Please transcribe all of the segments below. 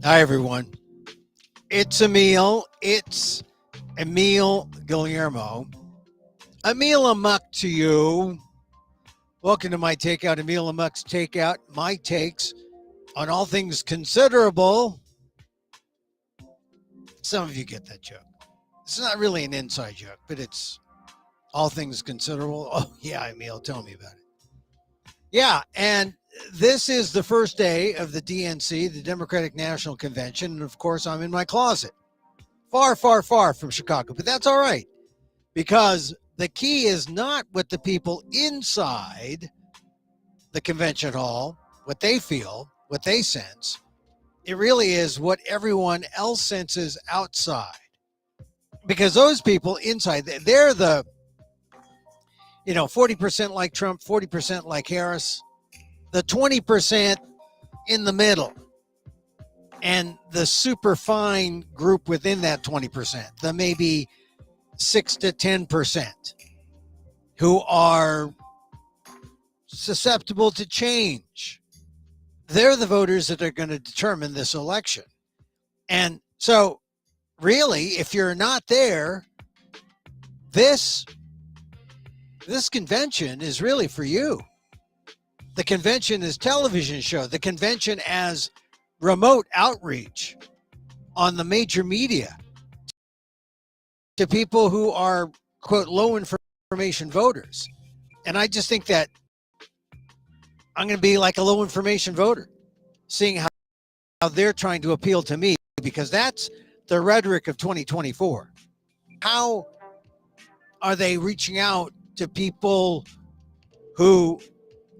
Hi, everyone. It's Emil. It's Emil Guillermo. Emil Amok to you. Welcome to my Takeout, Emil Amok's Takeout. My takes on all things considerable. Some of you get that joke. It's not really an inside joke, but it's all things considerable. Oh, yeah, Emil, tell me about it. Yeah, and this is the first day of the DNC, the Democratic National Convention. And of course, I'm in my closet. Far, far, far from Chicago, but that's all right because the key is not what the people inside the convention hall, what they feel, what they sense. It really is what everyone else senses outside, because those people inside, they're the 40% like Trump, 40% like Harris, the 20% in the middle, and the super fine group within that 20%, the maybe 6 to 10% who are susceptible to change. They're the voters that are going to determine this election. And so really, if you're not there, this convention is really for you. The convention is television show. The convention as remote outreach on the major media to people who are, quote, low information voters. And I just think that I'm going to be like a low information voter, seeing how they're trying to appeal to me, because that's the rhetoric of 2024. How are they reaching out to people who,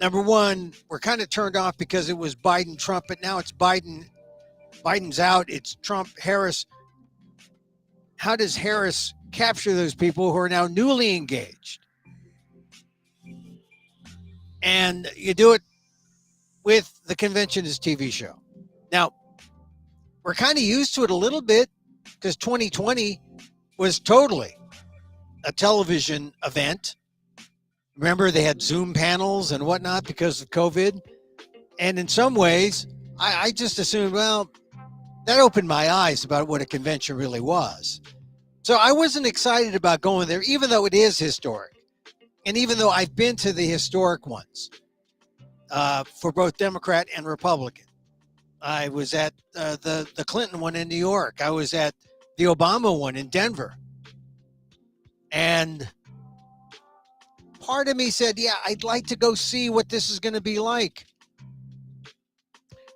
number one, were kind of turned off because it was Biden, Trump, but now it's Biden's out, it's Trump, Harris. How does Harris capture those people who are now newly engaged? And you do it with the convention as TV show. Now, we're kind of used to it a little bit because 2020 was totally a television event. Remember, they had Zoom panels and whatnot because of COVID. And in some ways, I just assumed, well, that opened my eyes about what a convention really was. So I wasn't excited about going there, even though it is historic. And even though I've been to the historic ones for both Democrat and Republican. I was at the Clinton one in New York. I was at the Obama one in Denver. And part of me said, yeah, I'd like to go see what this is going to be like.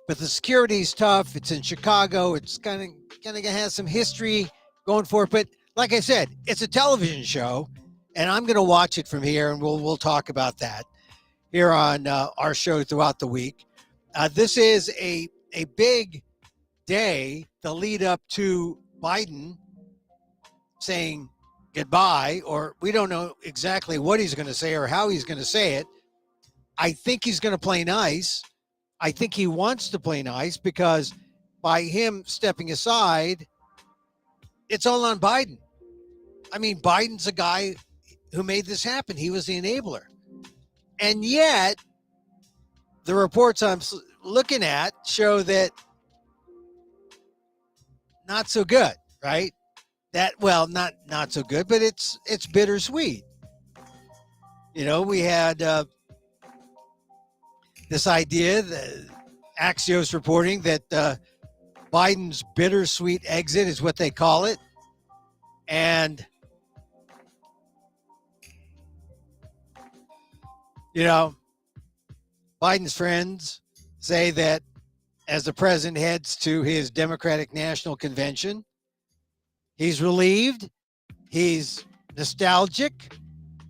But the security's tough. It's in Chicago. It's kind of has some history going for it. But like I said, it's a television show, and I'm going to watch it from here, and we'll talk about that here on our show throughout the week. This is a big day, the lead up to Biden saying goodbye, or we don't know exactly what he's going to say or how he's going to say it. I think he's going to play nice. I think he wants to play nice because by him stepping aside, it's all on Biden. I mean, Biden's a guy who made this happen. He was the enabler. And yet, the reports I'm looking at show that not so good, right? That, well, not so good, but it's bittersweet. We had this idea, that Axios reporting that Biden's bittersweet exit is what they call it. And, Biden's friends say that as the president heads to his Democratic National Convention, he's relieved, he's nostalgic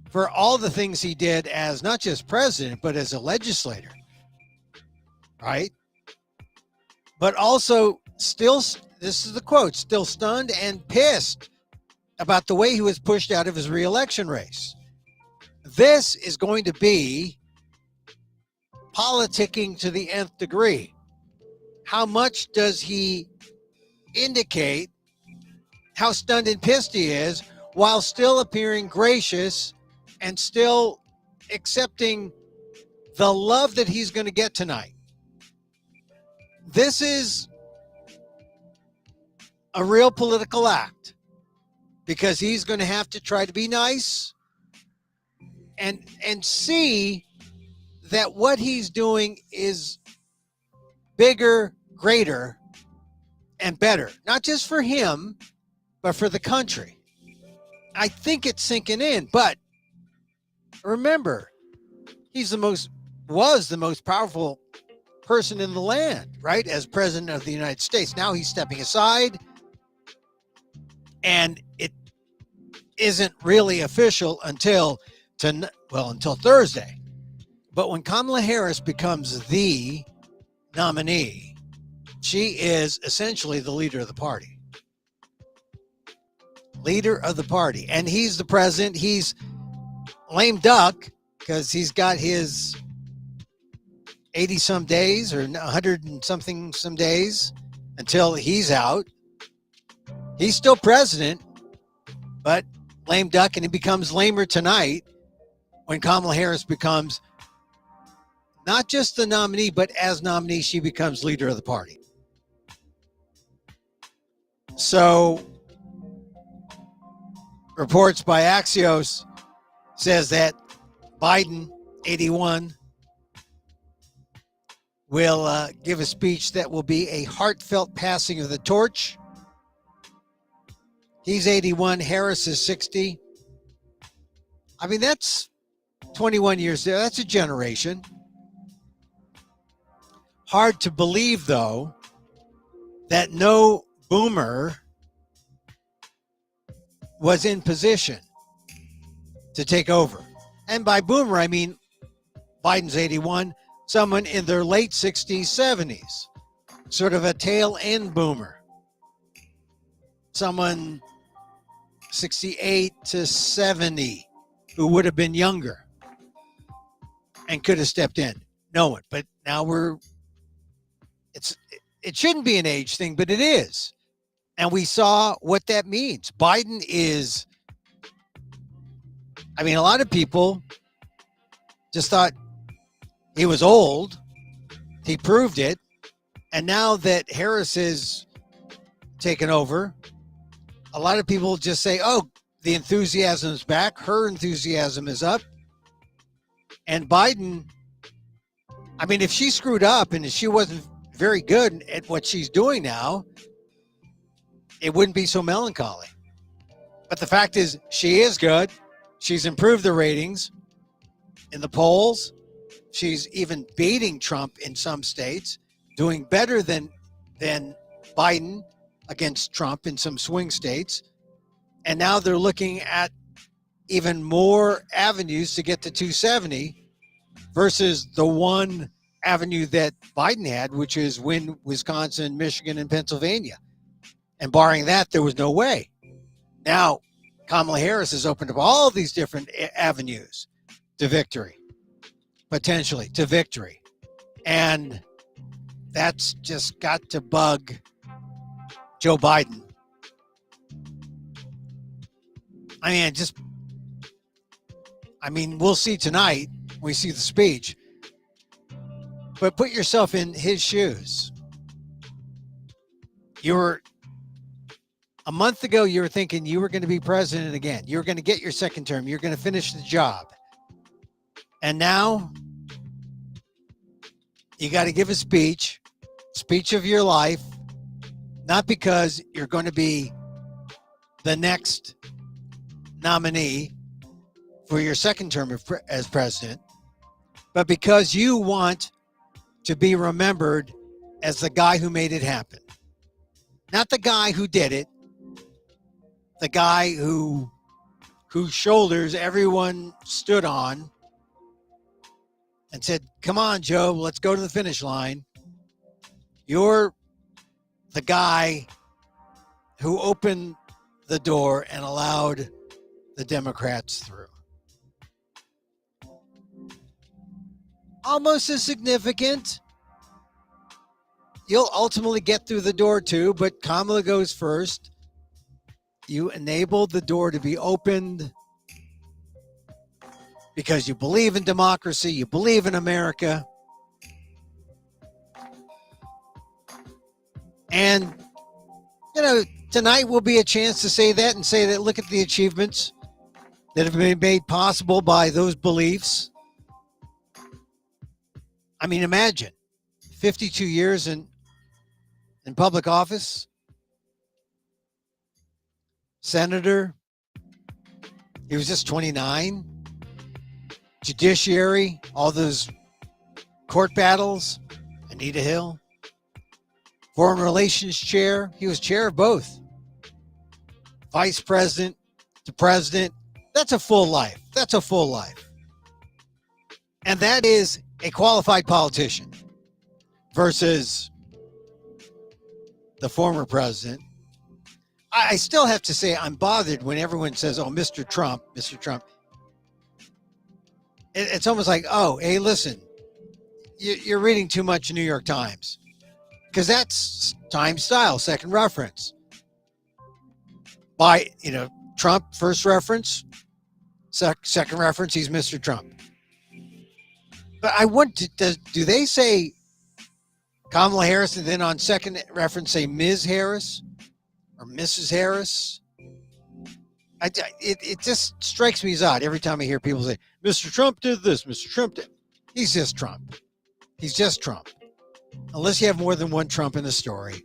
for all the things he did as not just president, but as a legislator, right? But also still, this is the quote, still stunned and pissed about the way he was pushed out of his reelection race. This is going to be politicking to the nth degree. How much does he indicate how stunned and pissed he is while still appearing gracious and still accepting the love that he's going to get tonight? This is a real political act, because he's going to have to try to be nice and see that what he's doing is bigger, greater, and better, not just for him, but for the country. I think it's sinking in, but remember, was the most powerful person in the land, right? As president of the United States. Now he's stepping aside, and it isn't really official until Thursday. But when Kamala Harris becomes the nominee, she is essentially the leader of the party. Leader of the party. And he's the president. He's lame duck because he's got his 80 some days or 100 and something some days until he's out. He's still president, but lame duck, and he becomes lamer tonight when Kamala Harris becomes not just the nominee, but as nominee, she becomes leader of the party. So reports by Axios says that Biden, 81, will give a speech that will be a heartfelt passing of the torch. He's 81. Harris is 60. I mean, that's 21 years there. That's a generation. Hard to believe, though, that no boomer was in position to take over. And by boomer, I mean Biden's 81, someone in their late 60s, 70s, sort of a tail end boomer. Someone 68 to 70 who would have been younger and could have stepped in. No one. But now it shouldn't be an age thing, but it is. And we saw what that means. Biden is, I mean, a lot of people just thought he was old. He proved it. And now that Harris is taken over, a lot of people just say, oh, the enthusiasm is back. Her enthusiasm is up. And Biden, I mean, if she screwed up and if she wasn't very good at what she's doing now, it wouldn't be so melancholy. But the fact is, she is good. She's improved the ratings in the polls. She's even beating Trump in some states, doing better than Biden against Trump in some swing states. And now they're looking at even more avenues to get to 270 versus the one avenue that Biden had, which is win Wisconsin, Michigan, and Pennsylvania. And barring that, there was no way. Now, Kamala Harris has opened up all these different avenues to victory, potentially to victory. And that's just got to bug Joe Biden. I mean, we'll see tonight when we see the speech. But put yourself in his shoes. A month ago, you were thinking you were going to be president again. You were going to get your second term. You're going to finish the job. And now you got to give a speech of your life, not because you're going to be the next nominee for your second term as president, but because you want to be remembered as the guy who made it happen. Not the guy who did it, the guy whose shoulders everyone stood on and said, come on, Joe, let's go to the finish line. You're the guy who opened the door and allowed the Democrats through. Almost as significant. You'll ultimately get through the door too, but Kamala goes first. You enabled the door to be opened because you believe in democracy, you believe in America. And, tonight will be a chance to say that and say that look at the achievements that have been made possible by those beliefs. I mean, imagine 52 years in public office, senator. He was just 29. Judiciary, all those court battles, Anita Hill. Foreign Relations chair. He was chair of both. Vice president to president. That's a full life. That's a full life. And that is a qualified politician versus the former president. I still have to say I'm bothered when everyone says, oh, Mr. Trump, Mr. Trump. It's almost like, oh, hey, listen, you're reading too much New York Times. Because that's time style, second reference. By, Trump, first reference, second reference, he's Mr. Trump. But I want to, do they say Kamala Harris and then on second reference say Ms. Harris or Mrs. Harris? It just strikes me as odd every time I hear people say, Mr. Trump did this, Mr. Trump did. He's just Trump. He's just Trump. Unless you have more than one Trump in the story,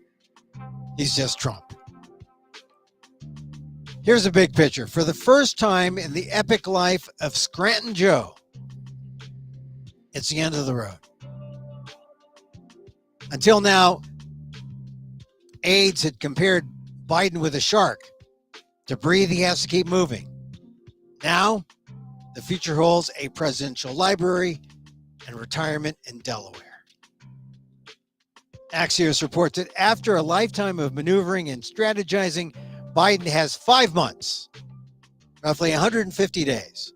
he's just Trump. Here's a big picture. For the first time in the epic life of Scranton Joe, it's the end of the road. Until now, aides had compared Biden with a shark. To breathe, he has to keep moving. Now, the future holds a presidential library and retirement in Delaware. Axios reports that after a lifetime of maneuvering and strategizing, Biden has 5 months, roughly 150 days,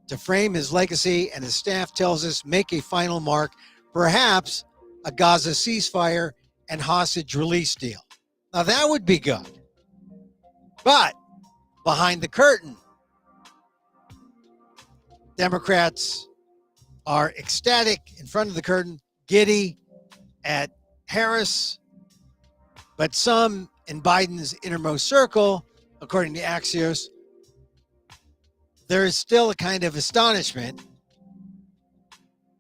to frame his legacy, and his staff tells us make a final mark, perhaps a Gaza ceasefire and hostage release deal. Now that would be good. But behind the curtain, Democrats are ecstatic in front of the curtain, giddy at Harris, but some in Biden's innermost circle, according to Axios, there is still a kind of astonishment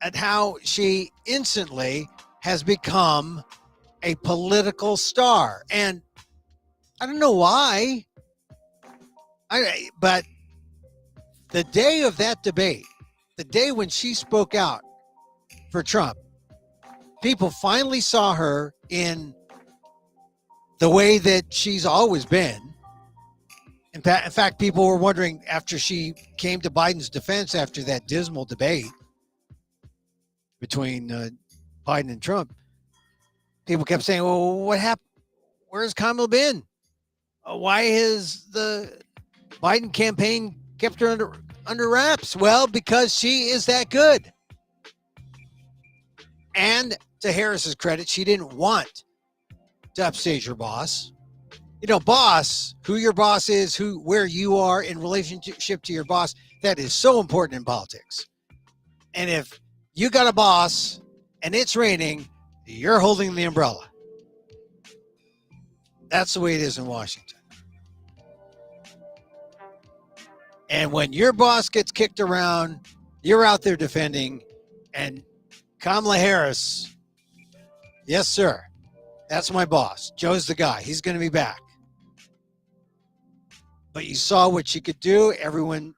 at how she instantly has become a political star. And I don't know why, but the day of that debate, the day when she spoke out for Trump, people finally saw her in the way that she's always been. In fact, people were wondering after she came to Biden's defense after that dismal debate between Biden and Trump, people kept saying, well, what happened? Where's Kamala been? Why has the Biden campaign kept her under wraps? Well, because she is that good. And to Harris's credit, she didn't want to upstage her boss. Boss, who your boss is, where you are in relationship to your boss, that is so important in politics. And if you got a boss and it's raining, you're holding the umbrella. That's the way it is in Washington. And when your boss gets kicked around, you're out there defending. And Kamala Harris, yes, sir, that's my boss. Joe's the guy. He's going to be back. But you saw what she could do. Everyone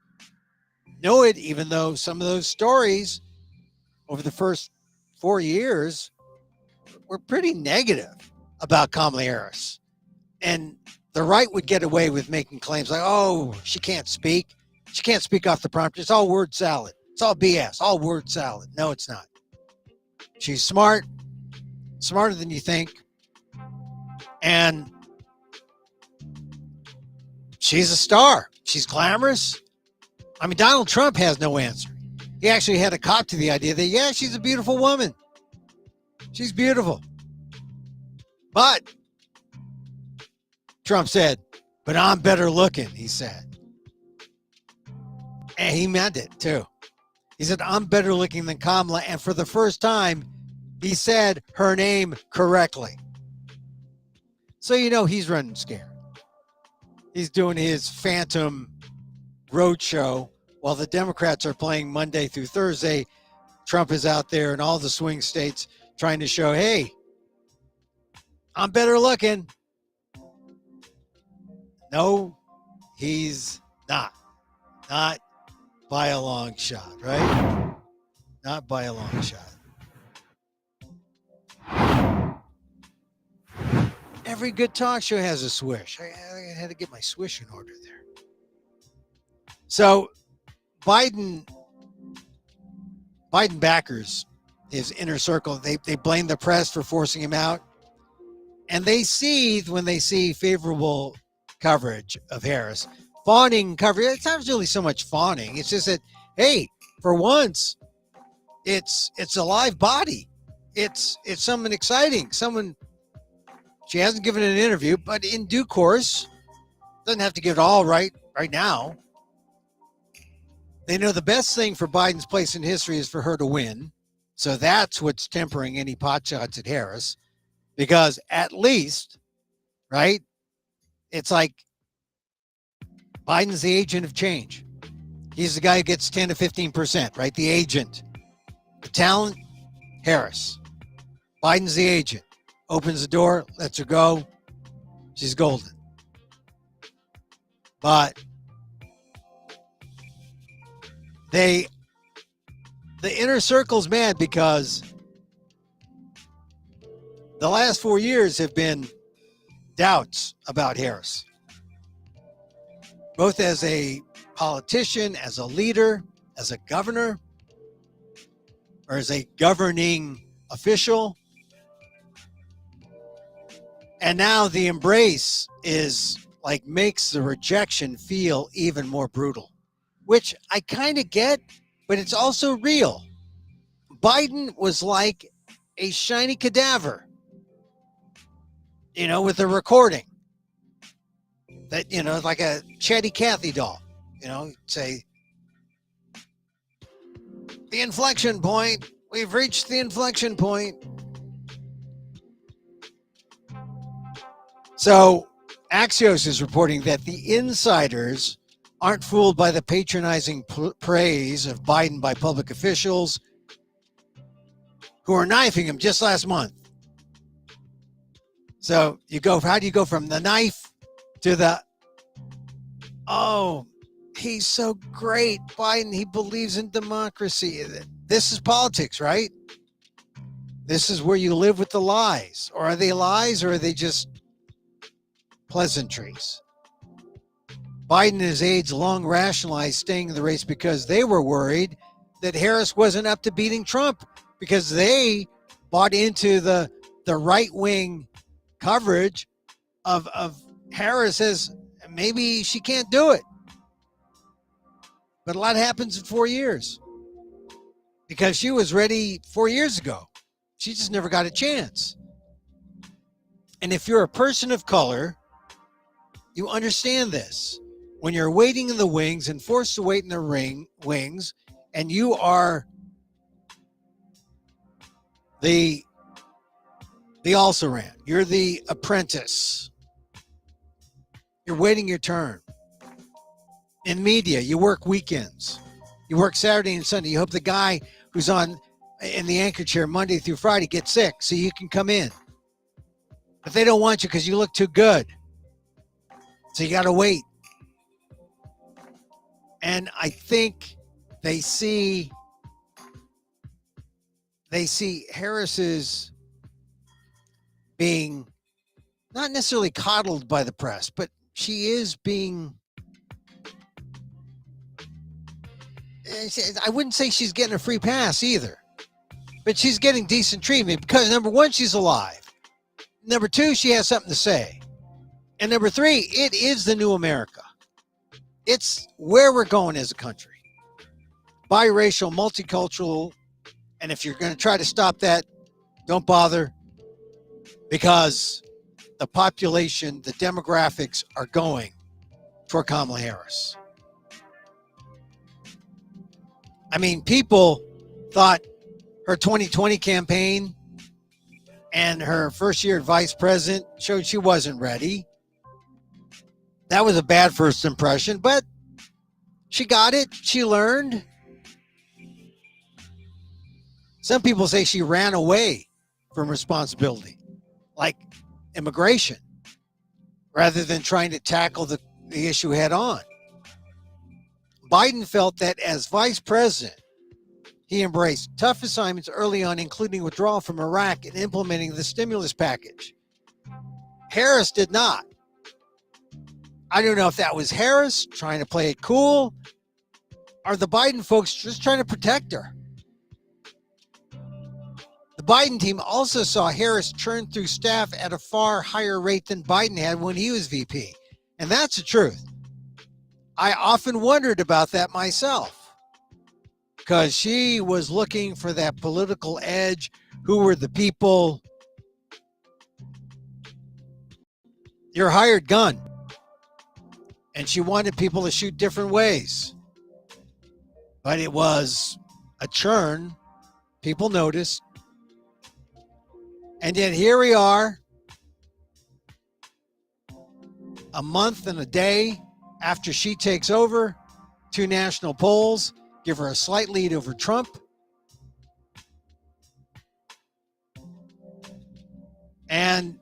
knew it, even though some of those stories over the first 4 years were pretty negative about Kamala Harris. And the right would get away with making claims like, oh, she can't speak. She can't speak off the prompter. It's all word salad. It's all BS, all word salad. No, it's not. She's smart, smarter than you think. And she's a star. She's glamorous. I mean, Donald Trump has no answer. He actually had to cop to the idea that, yeah, she's a beautiful woman. She's beautiful. But Trump said, but I'm better looking, he said. And he meant it, too. He said, I'm better looking than Kamala. And for the first time, he said her name correctly. So he's running scared. He's doing his phantom roadshow while the Democrats are playing Monday through Thursday. Trump is out there in all the swing states trying to show, hey, I'm better looking. No, he's not. Not by a long shot, right? Not by a long shot. Every good talk show has a swish. I had to get my swish in order there. So Biden backers, his inner circle, they blame the press for forcing him out. And they seethe when they see favorable coverage of Harris. Fawning coverage. It's not really so much fawning. It's just that, hey, for once, it's a live body. It's someone exciting. Someone, she hasn't given an interview, but in due course, doesn't have to give it all right now. They know the best thing for Biden's place in history is for her to win. So that's what's tempering any pot shots at Harris. Because at least, right, it's like Biden's the agent of change. He's the guy who gets 10 to 15%, right? The agent. The talent, Harris. Biden's the agent. Opens the door, lets her go. She's golden. But the inner circle's mad because the last 4 years have been doubts about Harris, both as a politician, as a leader, as a governor, or as a governing official. And now the embrace is like makes the rejection feel even more brutal, which I kind of get, but it's also real. Biden was like a shiny cadaver, with a recording that, like a Chatty Cathy doll, say, the inflection point, we've reached the inflection point. So Axios is reporting that the insiders aren't fooled by the patronizing praise of Biden by public officials who are knifing him just last month. So how do you go from the knife to the, oh, he's so great, Biden, he believes in democracy. This is politics, right? This is where you live with the lies. Or are they lies or are they just pleasantries? Biden and his aides long rationalized staying in the race because they were worried that Harris wasn't up to beating Trump, because they bought into the right-wing coverage of Harris as maybe she can't do it. But a lot happens in 4 years because she was ready 4 years ago. She just never got a chance. And if you're a person of color, you understand this. When you're waiting in the wings and forced to wait in the wings, and you are the also-ran, you're the apprentice, you're waiting your turn. In media, you work weekends. You work Saturday and Sunday. You hope the guy who's on in the anchor chair Monday through Friday gets sick so you can come in. But they don't want you because you look too good. So you got to wait. And I think they see Harris's being not necessarily coddled by the press, but she is being, I wouldn't say she's getting a free pass either, but she's getting decent treatment because, number one, she's alive. Number two, she has something to say. And number three, it is the new America. It's where we're going as a country. Biracial, multicultural, and if you're going to try to stop that, don't bother, because the population, the demographics are going toward Kamala Harris. I mean, people thought her 2020 campaign And her first year as vice president showed she wasn't ready. That was a bad first impression, but she got it. She learned. Some people say she ran away from responsibility, like immigration, rather than trying to tackle the issue head on. Biden felt that as vice president, he embraced tough assignments early on, including withdrawal from Iraq and implementing the stimulus package. Harris did not. I don't know if that was Harris trying to play it cool or the Biden folks just trying to protect her. The Biden team also saw Harris churn through staff at a far higher rate than Biden had when he was VP. And that's the truth. I often wondered about that myself because she was looking for that political edge. Who were the people? Your hired gun. And she wanted people to shoot different ways. But it was a churn. People noticed. And yet here we are, a month and a day after she takes over. 2 national polls give her a slight lead over Trump. And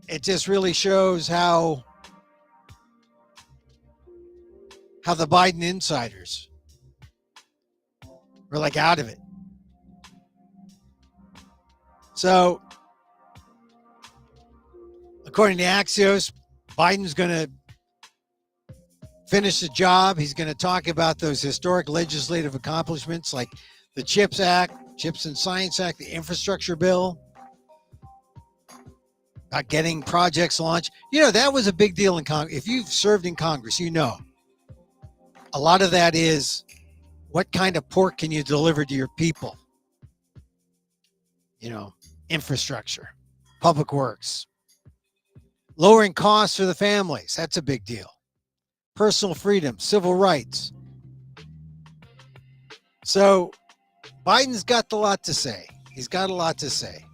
it just really shows how the Biden insiders were like out of it. So, according to Axios, Biden's going to finish the job. He's going to talk about those historic legislative accomplishments like the CHIPS Act, CHIPS and Science Act, the infrastructure bill, about getting projects launched. You know, that was a big deal in Congress. If you've served in Congress, you know, a lot of that is what kind of pork can you deliver to your people? You know, infrastructure, public works, lowering costs for the families. That's a big deal. Personal freedom, civil rights. So Biden's got a lot to say. He's got a lot to say.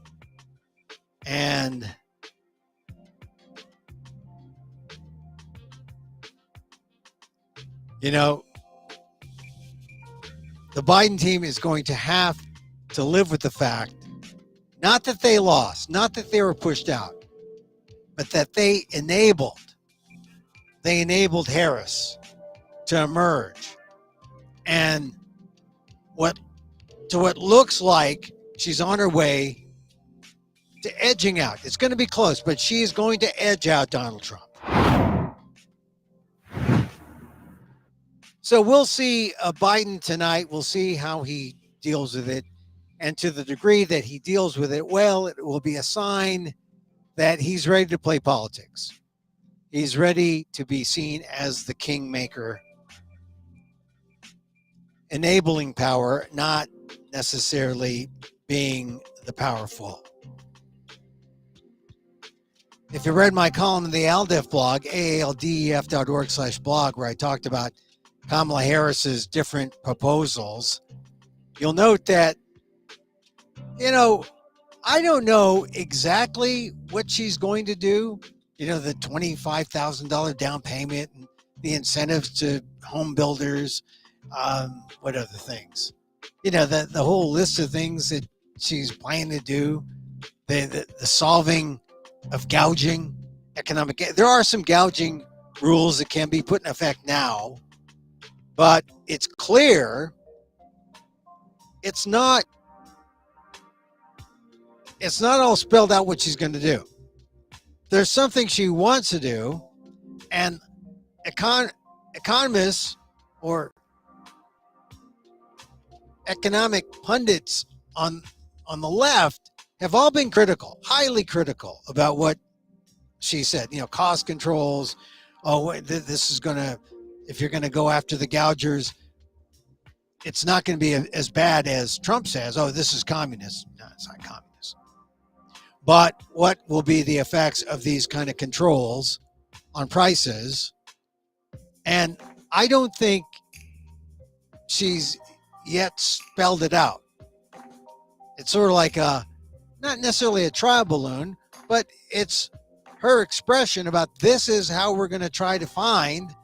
And you know, the Biden team is going to have to live with the fact, not that they lost, not that they were pushed out, but that they enabled Harris to emerge. And what looks like she's on her way to edging out. It's going to be close, but she is going to edge out Donald Trump. So we'll see Biden tonight. We'll see how he deals with it. And to the degree that he deals with it well, it will be a sign that he's ready to play politics. He's ready to be seen as the kingmaker, enabling power, not necessarily being the powerful. If you read my column in the ALDEF blog, aaldef.org/blog, where I talked about Kamala Harris's different proposals, you'll note that, you know, I don't know exactly what she's going to do. You know, the $25,000 down payment and the incentives to home builders. What other things? You know, the whole list of things that she's planning to do. The solving of gouging, economic. There are some gouging rules that can be put in effect now, but it's clear it's not all spelled out what she's going to do. There's something she wants to do, and economists or economic pundits on the left have all been critical, highly critical about what she said. You know, cost controls. Oh, this is going to, if you're going to go after the gougers, it's not going to be as bad as Trump says. Oh, this is communist. No, it's not communist. But what will be the effects of these kind of controls on prices? And I don't think she's yet spelled it out. It's sort of like not necessarily a trial balloon, but it's her expression about this is how we're going to try to find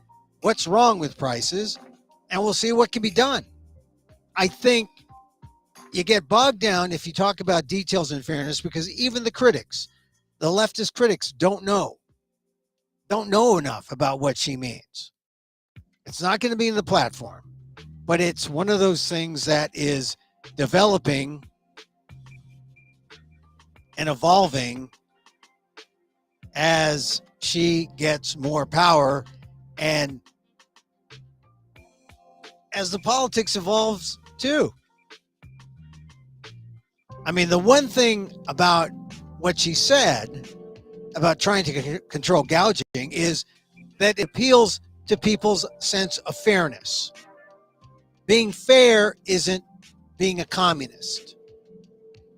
what's wrong with prices, and we'll see what can be done. I think you get bogged down if you talk about details and fairness, because even the critics, the leftist critics, don't know enough about what she means. It's not going to be in the platform, but it's one of those things that is developing and evolving as she gets more power and as the politics evolves too. I mean, the one thing about what she said about trying to control gouging is that it appeals to people's sense of fairness. Being fair isn't being a communist.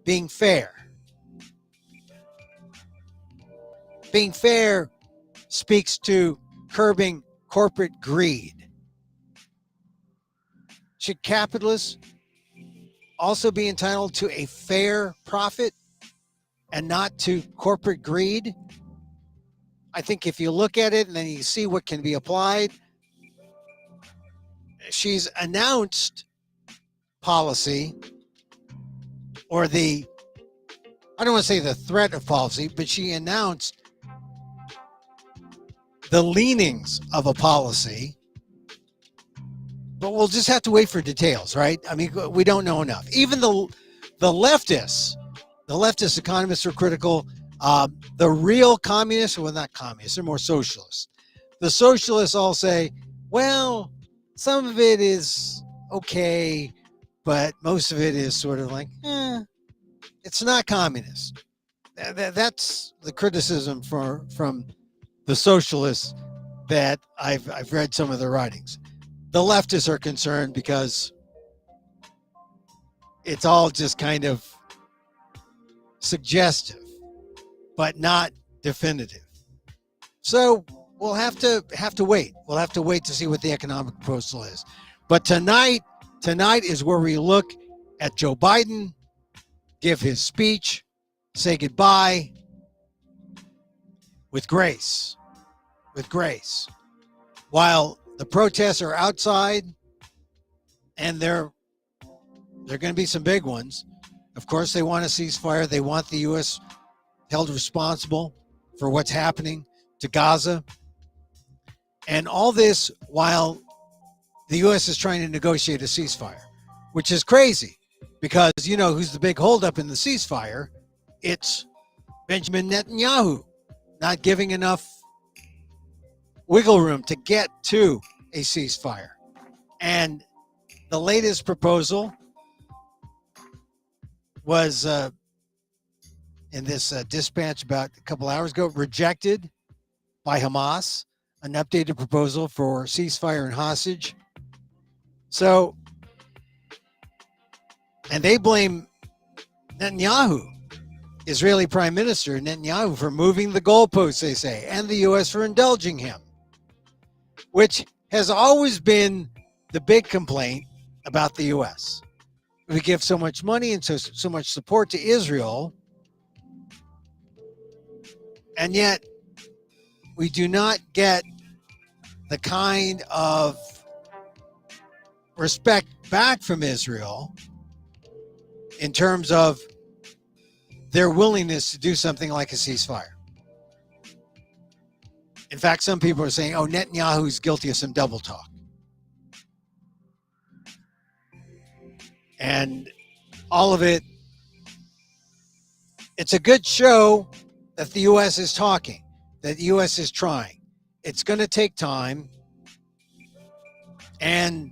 Being fair speaks to curbing corporate greed. Should capitalists also be entitled to a fair profit and not to corporate greed? I think if you look at it and then you see what can be applied, she's announced policy, or I don't want to say the threat of policy, but she announced the leanings of a policy. But we'll just have to wait for details, right? I mean, we don't know enough. Even the leftists economists are critical. The real communists, well, not communists, they're more socialists. The socialists all say, well, some of it is okay, but most of it is sort of like, it's not communist. That's the criticism from the socialists that I've read some of their writings. The leftists are concerned because it's all just kind of suggestive, but not definitive. So we'll have to wait. We'll have to wait to see what the economic proposal is. But tonight is where we look at Joe Biden give his speech, say goodbye with grace. While the protests are outside, and they're going to be some big ones. Of course, they want a ceasefire. They want the U.S. held responsible for what's happening to Gaza. And all this while the U.S. is trying to negotiate a ceasefire, which is crazy because, you know, who's the big holdup in the ceasefire? It's Benjamin Netanyahu not giving enough wiggle room to get to a ceasefire. And the latest proposal was in this dispatch about a couple hours ago, rejected by Hamas, an updated proposal for ceasefire and hostage. So, and they blame Netanyahu, Israeli Prime Minister Netanyahu, for moving the goalposts, they say, and the U.S. for indulging him, which has always been the big complaint about the U.S. We give so much money and so much support to Israel, and yet we do not get the kind of respect back from Israel in terms of their willingness to do something like a ceasefire. In fact, some people are saying, Netanyahu's guilty of some double talk. And all of it, it's a good show that the U.S. is talking, that the U.S. is trying. It's going to take time, and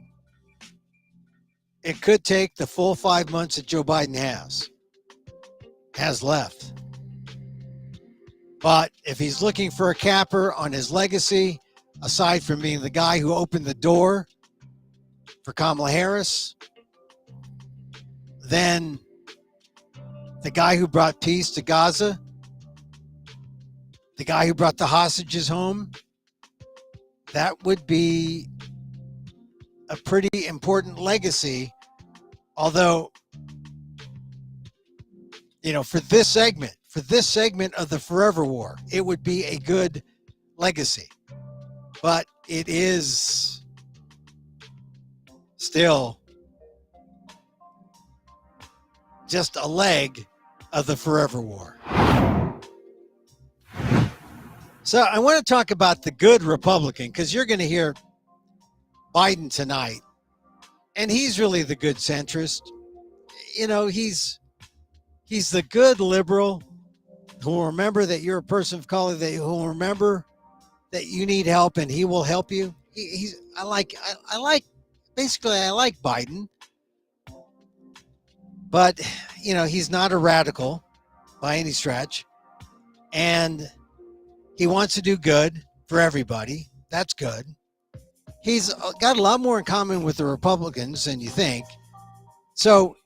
it could take the full 5 months that Joe Biden has left. But if he's looking for a capper on his legacy, aside from being the guy who opened the door for Kamala Harris, then the guy who brought peace to Gaza, the guy who brought the hostages home, that would be a pretty important legacy. Although, for this segment of the Forever War, it would be a good legacy. But it is still just a leg of the Forever War. So I want to talk about the good Republican, because you're going to hear Biden tonight, and he's really the good centrist. He's the good liberal who will remember that you're a person of color, who will remember that you need help, and he will help you. I like Biden, but he's not a radical by any stretch, and he wants to do good for everybody. That's good. He's got a lot more in common with the Republicans than you think. So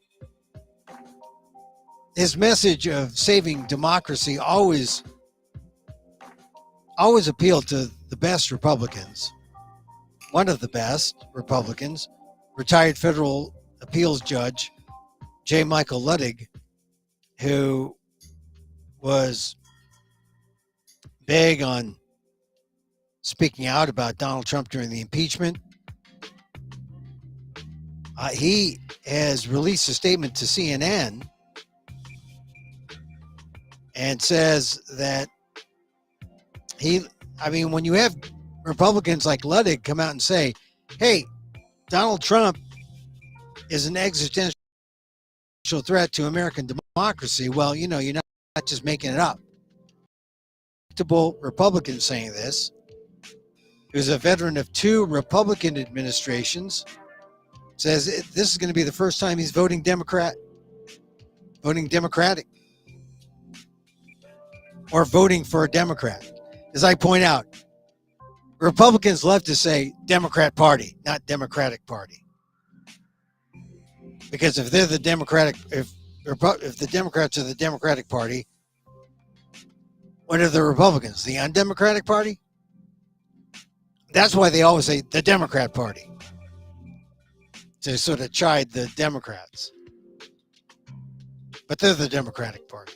his message of saving democracy always appealed to the best Republicans. One of the best Republicans, retired federal appeals judge J. Michael Luttig, who was big on speaking out about Donald Trump during the impeachment. He has released a statement to CNN and says that when you have Republicans like Luttig come out and say, hey, Donald Trump is an existential threat to American democracy, well, you're not just making it up. Republican saying this, who's a veteran of 2 Republican administrations, says this is going to be the first time he's voting Democratic, or voting for a Democrat. As I point out, Republicans love to say Democrat Party, not Democratic Party. Because if they're the Democratic, if the Democrats are the Democratic Party, what are the Republicans? The undemocratic party? That's why they always say the Democrat Party, to sort of chide the Democrats. But they're the Democratic Party.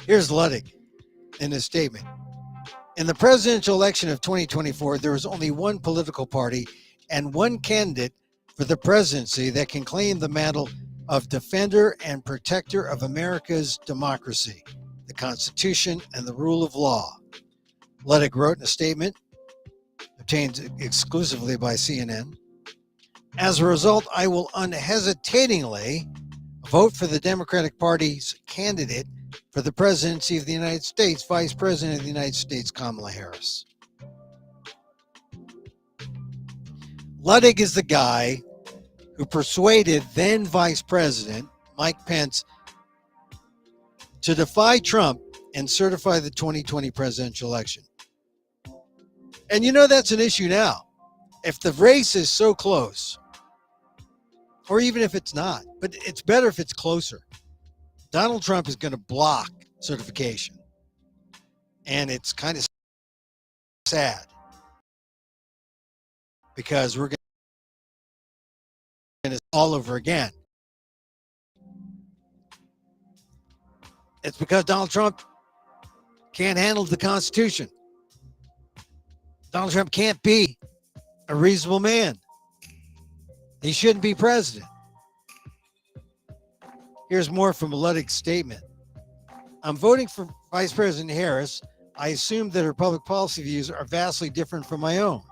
Here's Luttig in his statement. In the presidential election of 2024, there is only one political party and one candidate for the presidency that can claim the mantle of defender and protector of America's democracy, the Constitution, and the rule of law. Luttig wrote in a statement obtained exclusively by CNN. As a result, I will unhesitatingly vote for the Democratic Party's candidate for the presidency of the United States, Vice President of the United States, Kamala Harris. Luttig is the guy who persuaded then Vice President Mike Pence to defy Trump and certify the 2020 presidential election. And that's an issue now. If the race is so close, or even if it's not, but it's better if it's closer, Donald Trump is going to block certification. And it's kind of sad, because we're going to all over again. It's because Donald Trump can't handle the Constitution. Donald Trump can't be a reasonable man. He shouldn't be president. Here's more from Luttig's statement. I'm voting for Vice President Harris. I assume that her public policy views are vastly different from my own.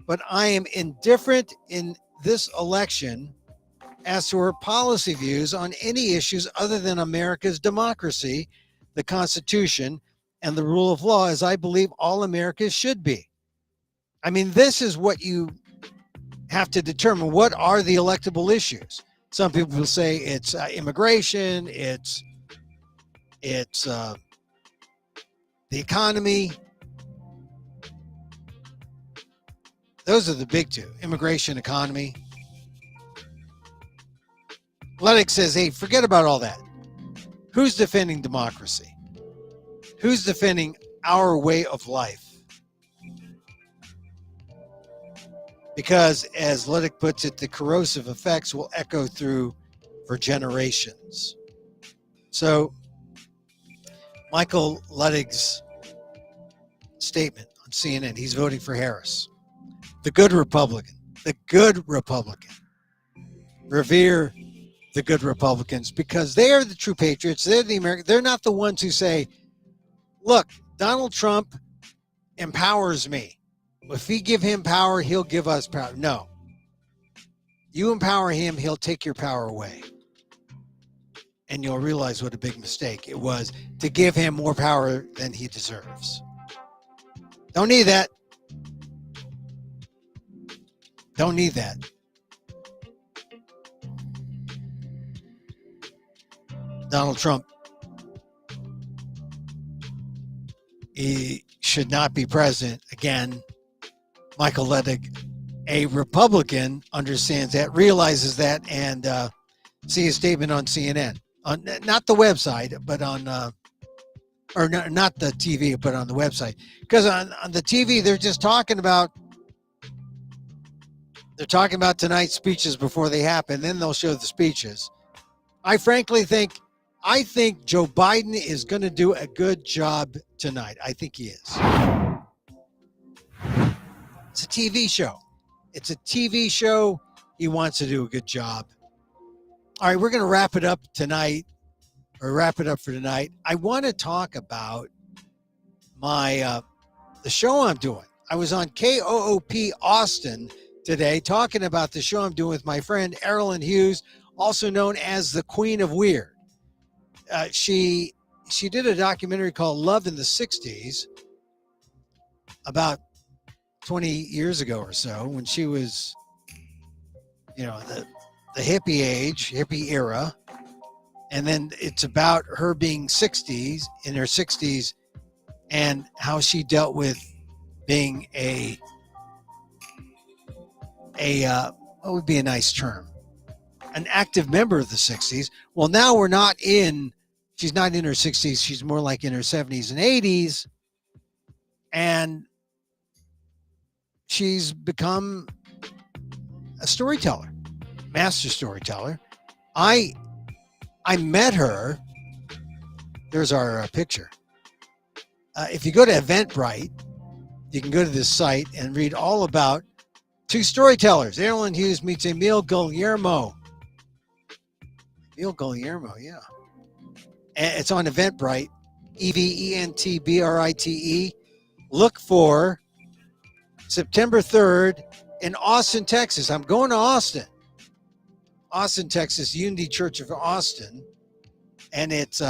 But I am indifferent in this election as to her policy views on any issues other than America's democracy, the Constitution, and the rule of law, as I believe all Americans should be. This is what you have to determine. What are the electable issues? Some people will say it's immigration, it's the economy. Those are the big two: immigration, economy. Luttig says, hey, forget about all that. Who's defending democracy? Who's defending our way of life? Because, as Luttig puts it, the corrosive effects will echo through for generations. So Michael Ludwig's statement on CNN, he's voting for Harris. The good Republican. The good Republican. Revere the good Republicans because they are the true patriots. They're the American. They're not the ones who say, look, Donald Trump empowers me. If we give him power, he'll give us power. No. You empower him, he'll take your power away. And you'll realize what a big mistake it was to give him more power than he deserves. Don't need that. Don't need that. Donald Trump, he should not be president. Again, Michael Ludwig, a Republican, understands that, realizes that, and see his statement on CNN. On not the website, but on, or not the TV, but on the website. Because on the TV, they're just talking about, tonight's speeches before they happen. Then they'll show the speeches. I think Joe Biden is going to do a good job tonight. I think he is. It's a TV show. It's a TV show. He wants to do a good job. All right, we're going to wrap it up tonight, or wrap it up for tonight. I want to talk about my the show I'm doing. I was on KOOP Austin today talking about the show I'm doing with my friend Erilyn Hughes, also known as the Queen of Weird. She did a documentary called Love in the 60s about 20 years ago or so, when she was, the hippie era. And then it's about her being in her 60s, and how she dealt with being what would be a nice term? An active member of the 60s. Well, now she's not in her 60s. She's more like in her 70s and 80s. And she's become a storyteller, master storyteller. I met her. There's our picture. If you go to Eventbrite, you can go to this site and read all about two storytellers. Erilyn Hughes meets Emil Guillermo. Emil Guillermo, yeah. And it's on Eventbrite, EVENTBRITE. Look for September 3rd in Austin, Texas. I'm going to Austin, Texas, Unity Church of Austin. And it's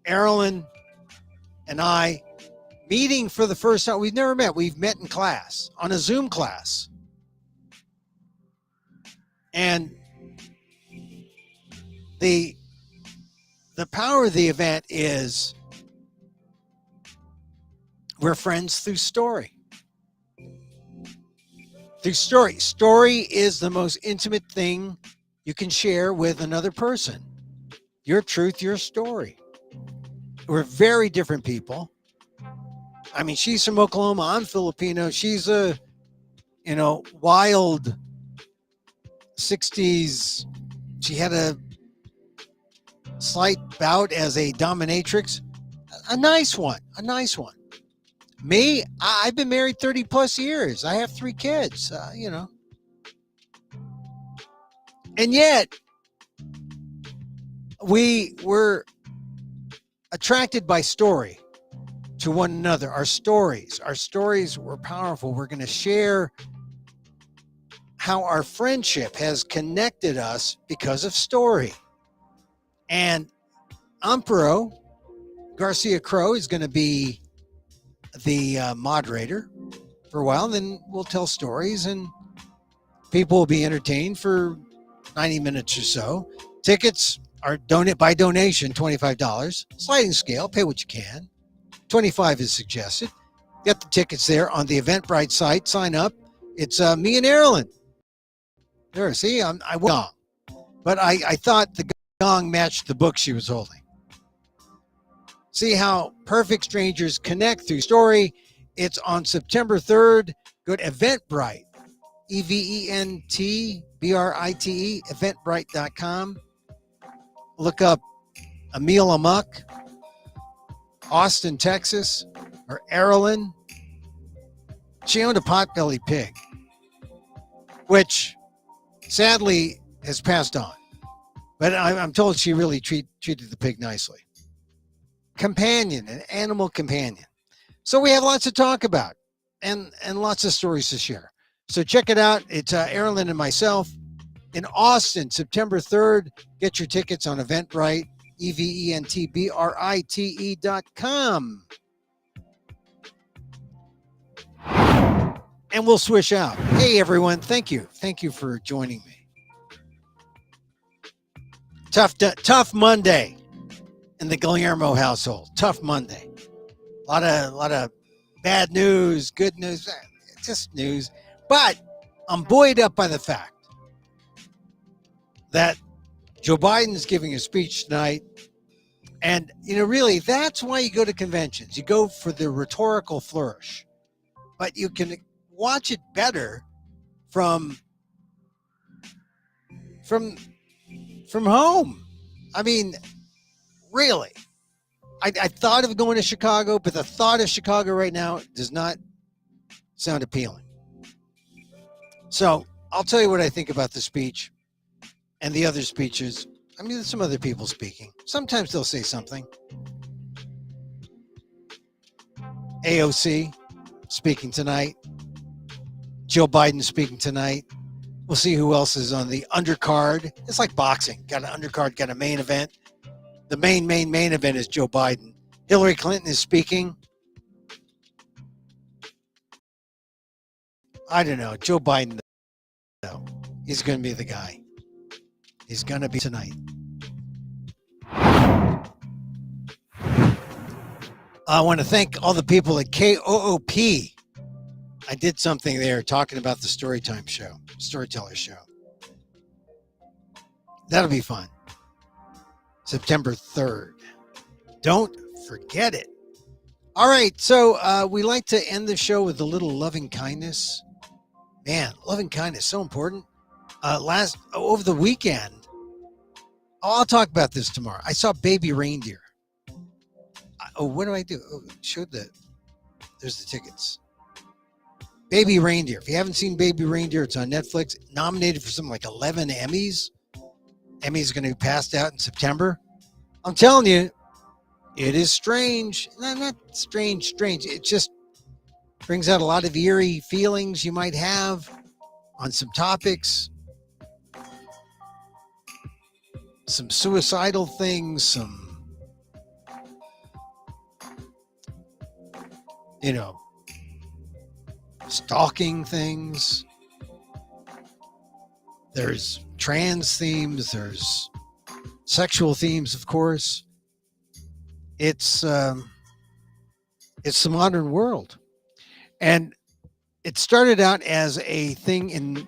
Erilyn and I meeting for the first time. We've never met. We've met in class, on a Zoom class. And the power of the event is we're friends through story. Story is the most intimate thing you can share with another person. Your truth, your story. We're very different people. I mean, she's from Oklahoma. I'm Filipino. She's a, wild 60s. She had a slight bout as a dominatrix. A nice one. Me, I've been married 30 plus years. I have 3 kids, And yet, we were attracted by story to one another. Our stories were powerful. We're going to share how our friendship has connected us because of story. And Amparo Garcia Crow is going to be the moderator for a while. Then we'll tell stories and people will be entertained for 90 minutes or so. Tickets are by donation, $25. Sliding scale, pay what you can. $25 is suggested. Get the tickets there on the Eventbrite site. Sign up. It's me and Erilyn. There, see, I went but I thought the gong matched the book she was holding. See how perfect strangers connect through story. It's on September 3rd. Go to Eventbrite, EVENTBRITE, eventbrite.com. Look up Emil Amok, Austin, Texas, or Maryland. She owned a potbelly pig, which sadly has passed on. But I'm told she really treated the pig nicely. Companion, an animal companion. So we have lots to talk about and lots of stories to share. So check it out. It's Erilyn and myself in Austin, September 3rd. Get your tickets on Eventbrite, eventbrite.com. And we'll switch out. Hey, everyone. Thank you. Thank you for joining me. Tough Monday in the Guillermo household. Tough Monday. A lot of bad news, good news, just news. But I'm buoyed up by the fact that Joe Biden's giving a speech tonight. And, really, that's why you go to conventions. You go for the rhetorical flourish. But you can watch it better from home. I mean, really. I thought of going to Chicago, but the thought of Chicago right now does not sound appealing. So I'll tell you what I think about the speech and the other speeches. I mean, there's some other people speaking. Sometimes they'll say something. AOC speaking tonight. Joe Biden speaking tonight. We'll see who else is on the undercard. It's like boxing. Got an undercard, got a main event. The main event is Joe Biden. Hillary Clinton is speaking. I don't know. Joe Biden, no. He's going to be the guy. He's going to be tonight. I want to thank all the people at KOOP. I did something there talking about the Storyteller show. That'll be fun. September 3rd. Don't forget it. All right, so we like to end the show with a little loving kindness. Man, loving kindness, so important. Over the weekend, I'll talk about this tomorrow. I saw Baby Reindeer. What do I do? There's the tickets. Baby Reindeer. If you haven't seen Baby Reindeer, it's on Netflix. Nominated for something like 11 Emmys. Emmy's going to be passed out in September. I'm telling you, it is strange. Not strange. It just brings out a lot of eerie feelings you might have on some topics. Some suicidal things, some, stalking things. There's trans themes. There's sexual themes, of course. It's the modern world, and it started out as a thing in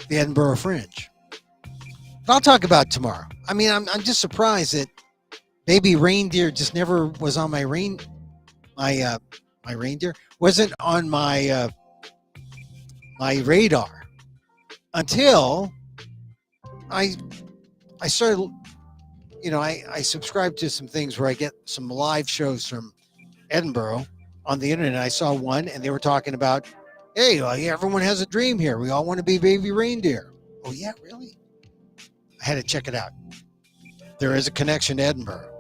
the Edinburgh Fringe. But I'll talk about it tomorrow. I mean, I'm just surprised that Baby Reindeer just never was on my reindeer wasn't on my radar until I started. I subscribe to some things where I get some live shows from Edinburgh on the internet. I saw one, and they were talking about, hey, everyone has a dream here. We all want to be Baby Reindeer. Oh, yeah, really? I had to check it out. There is a connection to Edinburgh.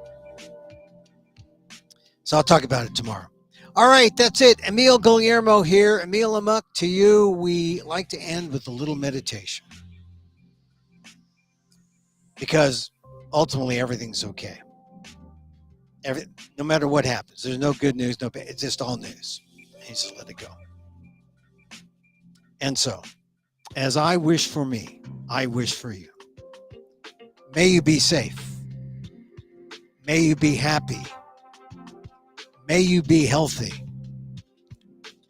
So I'll talk about it tomorrow. All right, that's it. Emil Guillermo here. Emil Amok to you. We like to end with a little meditation. Because ultimately everything's okay. No matter what happens, there's no good news, no bad. It's just all news. You just let it go. And so, as I wish for me, I wish for you. May you be safe. May you be happy. May you be healthy.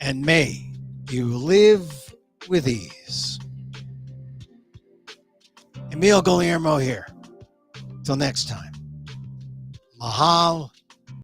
And may you live with ease. Emil Guillermo here. Till next time. Mahal